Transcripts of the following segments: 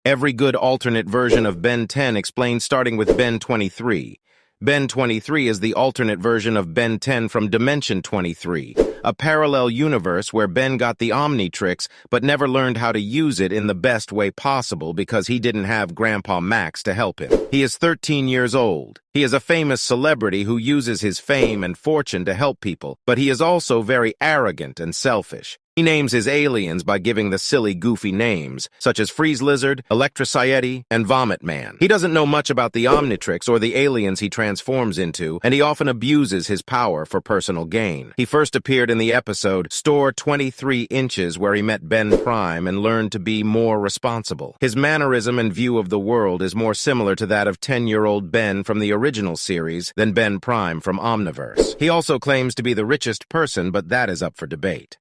Every good alternate version of Ben 10 explained starting with Ben 23. Ben 23 is the alternate version of Ben 10 from Dimension 23, a parallel universe where Ben got the omnitrixs but never learned how to use it in the best way possible because he didn't have Grandpa Max to help him. He is 13 years old. He is a famous celebrity who uses his fame and fortune to help people, but he is also very arrogant and selfish. He names his aliens by giving the silly, goofy names, such as Freeze Lizard, Electriciety, and Vomit Man. He doesn't know much about the Omnitrix or the aliens he transforms into, and he often abuses his power for personal gain. He first appeared in the episode Store 23 Inches, where he met Ben Prime and learned to be more responsible. His mannerism and view of the world is more similar to that of 10-year-old Ben from the original series than Ben Prime from Omniverse. He also claims to be the richest person, but that is up for debate.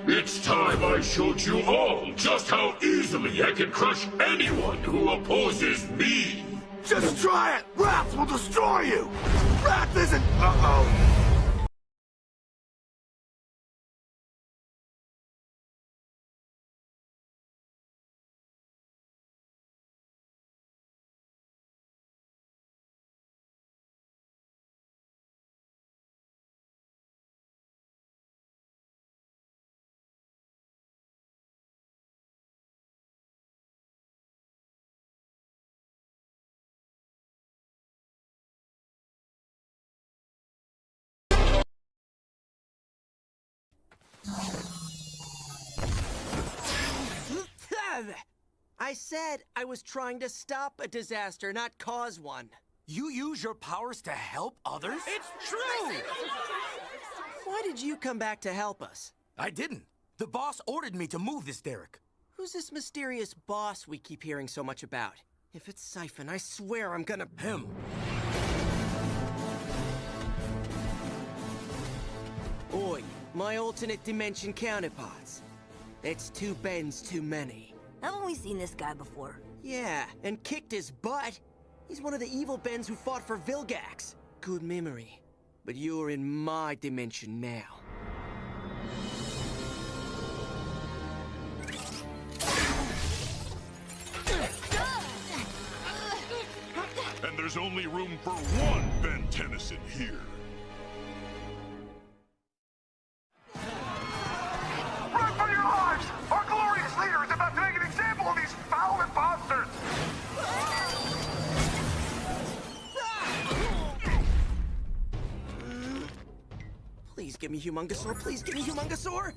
It's time I showed you all just how easily I can crush anyone who opposes me! Just try it! Wrath will destroy you! Wrath isn't... Uh-oh! I said I was trying to stop a disaster, not cause one. You use your powers to help others? It's true! Why did you come back to help us? I didn't. The boss ordered me to move this derrick. Who's this mysterious boss we keep hearing so much about? If it's Siphon, I swear I'm gonna... Him. Oi, my alternate dimension counterparts. That's two Bens too many. Haven't we seen this guy before? Yeah, and kicked his butt. He's one of the evil Bens who fought for Vilgax. Good memory. But you're in my dimension now. And there's only room for one Ben Tennyson here. Run for your lives! Our glorious leader is about to make an example of these foul imposters! Please give me Humongosaur, please give me Humongosaur!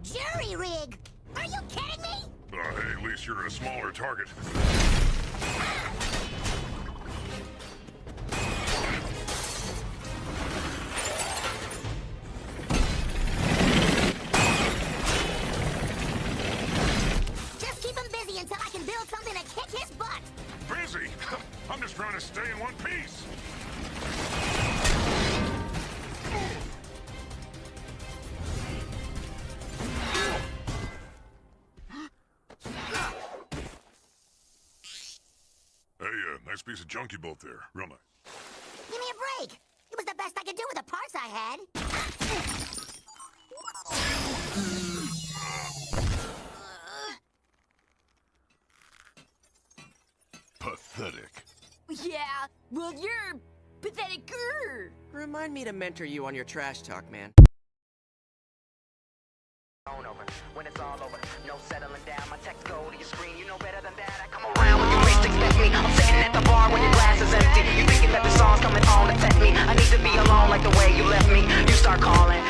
Jury rig! Are you kidding me? Hey, at least you're a smaller target. Just keep him busy until I can build something to kick his butt! Busy? I'm just trying to stay in one piece. Hey, nice piece of junk you built there. Real nice. Give me a break! It was the best I could do with the parts I had. Pathetic. Yeah, well, you're pathetic-er. Remind me to mentor you on your trash talk, man. When it's all over, no settling down. My text go to your screen, you know better than that. I come around when you least expect me. I'm sitting at the bar when your glass is empty. You thinking that the song's coming on to tempt me. I need to be alone like the way you left me. You start calling.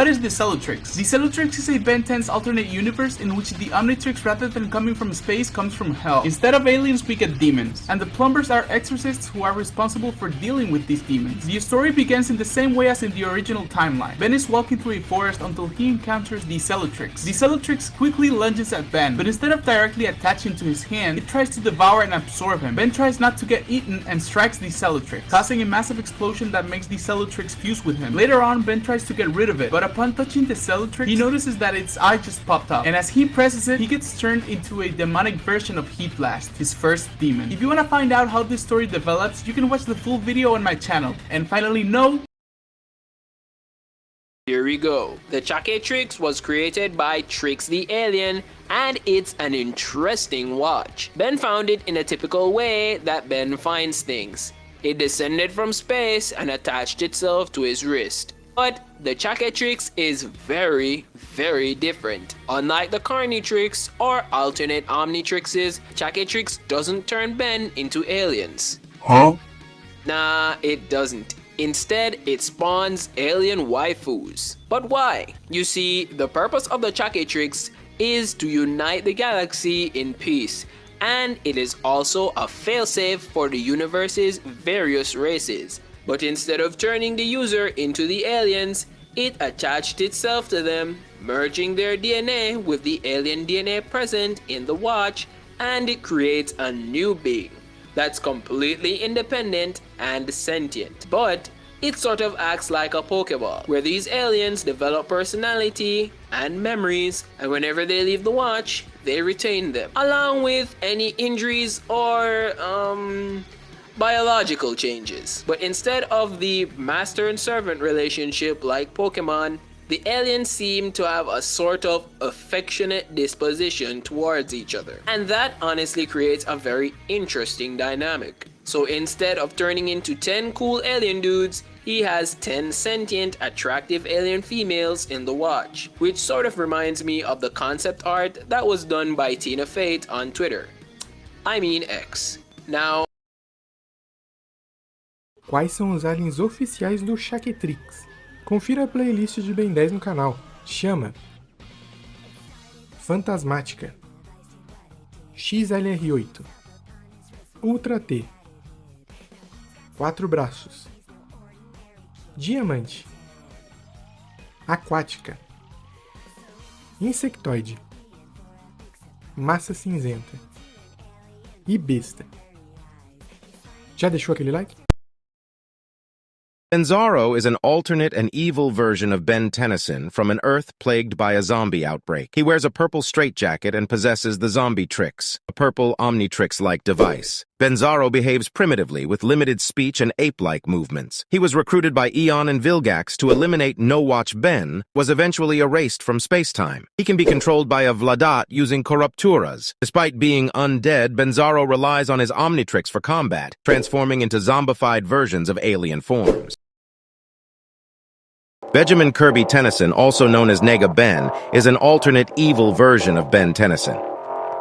what is the Celotrix? The Celotrix is a Ben 10's alternate universe in which the Omnitrix, rather than coming from space, comes from hell. Instead of aliens, we get demons, and the plumbers are exorcists who are responsible for dealing with these demons. The story begins in the same way as in the original timeline. Ben is walking through a forest until he encounters the Celotrix. The Celotrix quickly lunges at Ben, but instead of directly attaching to his hand, it tries to devour and absorb him. Ben tries not to get eaten and strikes the Celotrix, causing a massive explosion that makes the Celotrix fuse with him. Later on, Ben tries to get rid of it, but upon touching the Celotrix, he notices that its eye just popped up, and as he presses it, he gets turned into a demonic version of Heat Blast, his first demon. If you want to find out how this story develops, you can watch the full video on my channel. And finally, no. Here we go. The Chakatrix was created by Trix the Alien, and it's an interesting watch. Ben found it in a typical way that Ben finds things. It descended from space and attached itself to his wrist. But the Chakatrix is very, very different. Unlike the Carnitrix or alternate Omnitrixes, Chakatrix doesn't turn Ben into aliens. Huh? Nah, it doesn't. Instead, it spawns alien waifus. But why? You see, the purpose of the Chakatrix is to unite the galaxy in peace, and it is also a failsafe for the universe's various races. But instead of turning the user into the aliens, it attached itself to them, merging their DNA with the alien DNA present in the watch, and it creates a new being that's completely independent and sentient. But it sort of acts like a Pokeball, where these aliens develop personality and memories, and whenever they leave the watch, they retain them, along with any injuries or biological changes. But instead of the master and servant relationship like Pokemon, the aliens seem to have a sort of affectionate disposition towards each other. And that honestly creates a very interesting dynamic. So instead of turning into 10 cool alien dudes, he has 10 sentient, attractive alien females in the watch, which sort of reminds me of the concept art that was done by Tina Fate on Twitter. I mean X. Now, Quais são os aliens oficiais do Chakatrix? Confira a playlist de Ben 10 no canal. Chama Fantasmática, XLR8, Ultra T, 4 braços, Diamante, Aquática, Insectoide, Massa Cinzenta e Besta. Já deixou aquele like? Benzaro is an alternate and evil version of Ben Tennyson from an Earth plagued by a zombie outbreak. He wears a purple straitjacket and possesses the Zombie-Trix, a purple Omnitrix-like device. Benzaro behaves primitively with limited speech and ape-like movements. He was recruited by Eon and Vilgax to eliminate No-Watch Ben, was eventually erased from space-time. He can be controlled by a Vladat using Corrupturas. Despite being undead, Benzaro relies on his Omnitrix for combat, transforming into zombified versions of alien forms. Benjamin Kirby Tennyson, also known as Nega Ben, is an alternate evil version of Ben Tennyson.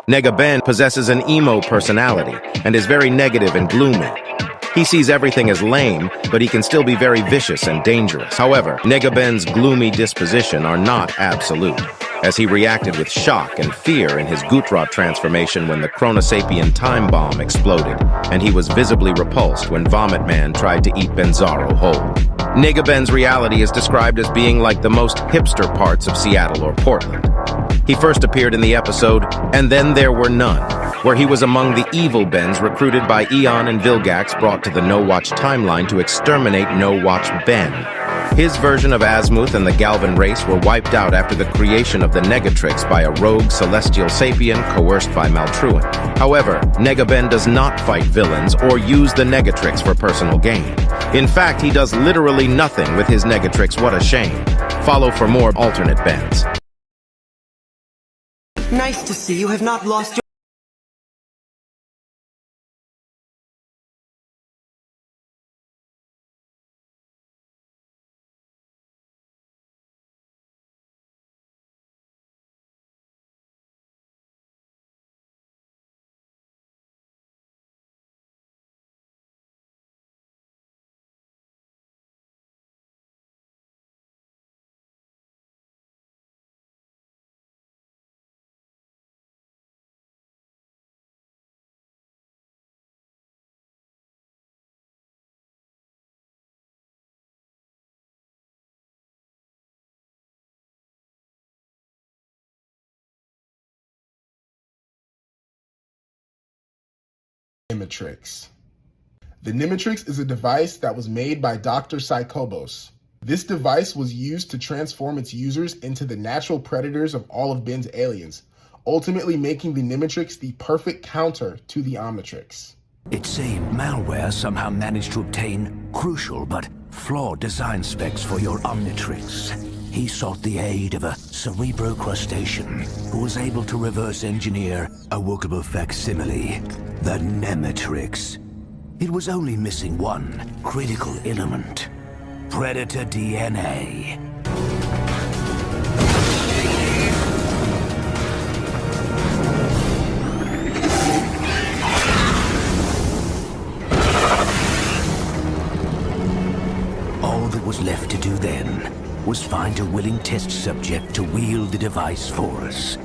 Nega Ben possesses an emo personality and is very negative and gloomy. He sees everything as lame, but he can still be very vicious and dangerous. However, Nega Ben's gloomy disposition are not absolute, as he reacted with shock and fear in his Gutrot transformation when the Chronosapien time bomb exploded, and he was visibly repulsed when Vomit Man tried to eat Benzaro whole. Nega Ben's reality is described as being like the most hipster parts of Seattle or Portland. He first appeared in the episode, And Then There Were None, where he was among the evil Bens recruited by Eon and Vilgax brought to the No-Watch timeline to exterminate No-Watch Ben. His version of Azimuth and the Galvan race were wiped out after the creation of the Negatrix by a rogue celestial sapien coerced by Maltruan. However, Nega Ben does not fight villains or use the Negatrix for personal gain. In fact, he does literally nothing with his Negatrix. What a shame. Follow for more alternate Bens. Nice to see you have not lost your Nimitrix. The Nimitrix is a device that was made by Dr. Psychobos. This device was used to transform its users into the natural predators of all of Ben's aliens, ultimately making the Nimitrix the perfect counter to the Omnitrix. It seemed malware somehow managed to obtain crucial but flawed design specs for your Omnitrix. He sought the aid of a cerebro-crustacean who was able to reverse engineer a workable facsimile, the Nimitrix. It was only missing one critical element: predator DNA. All that was left to do then was find a willing test subject to wield the device for us.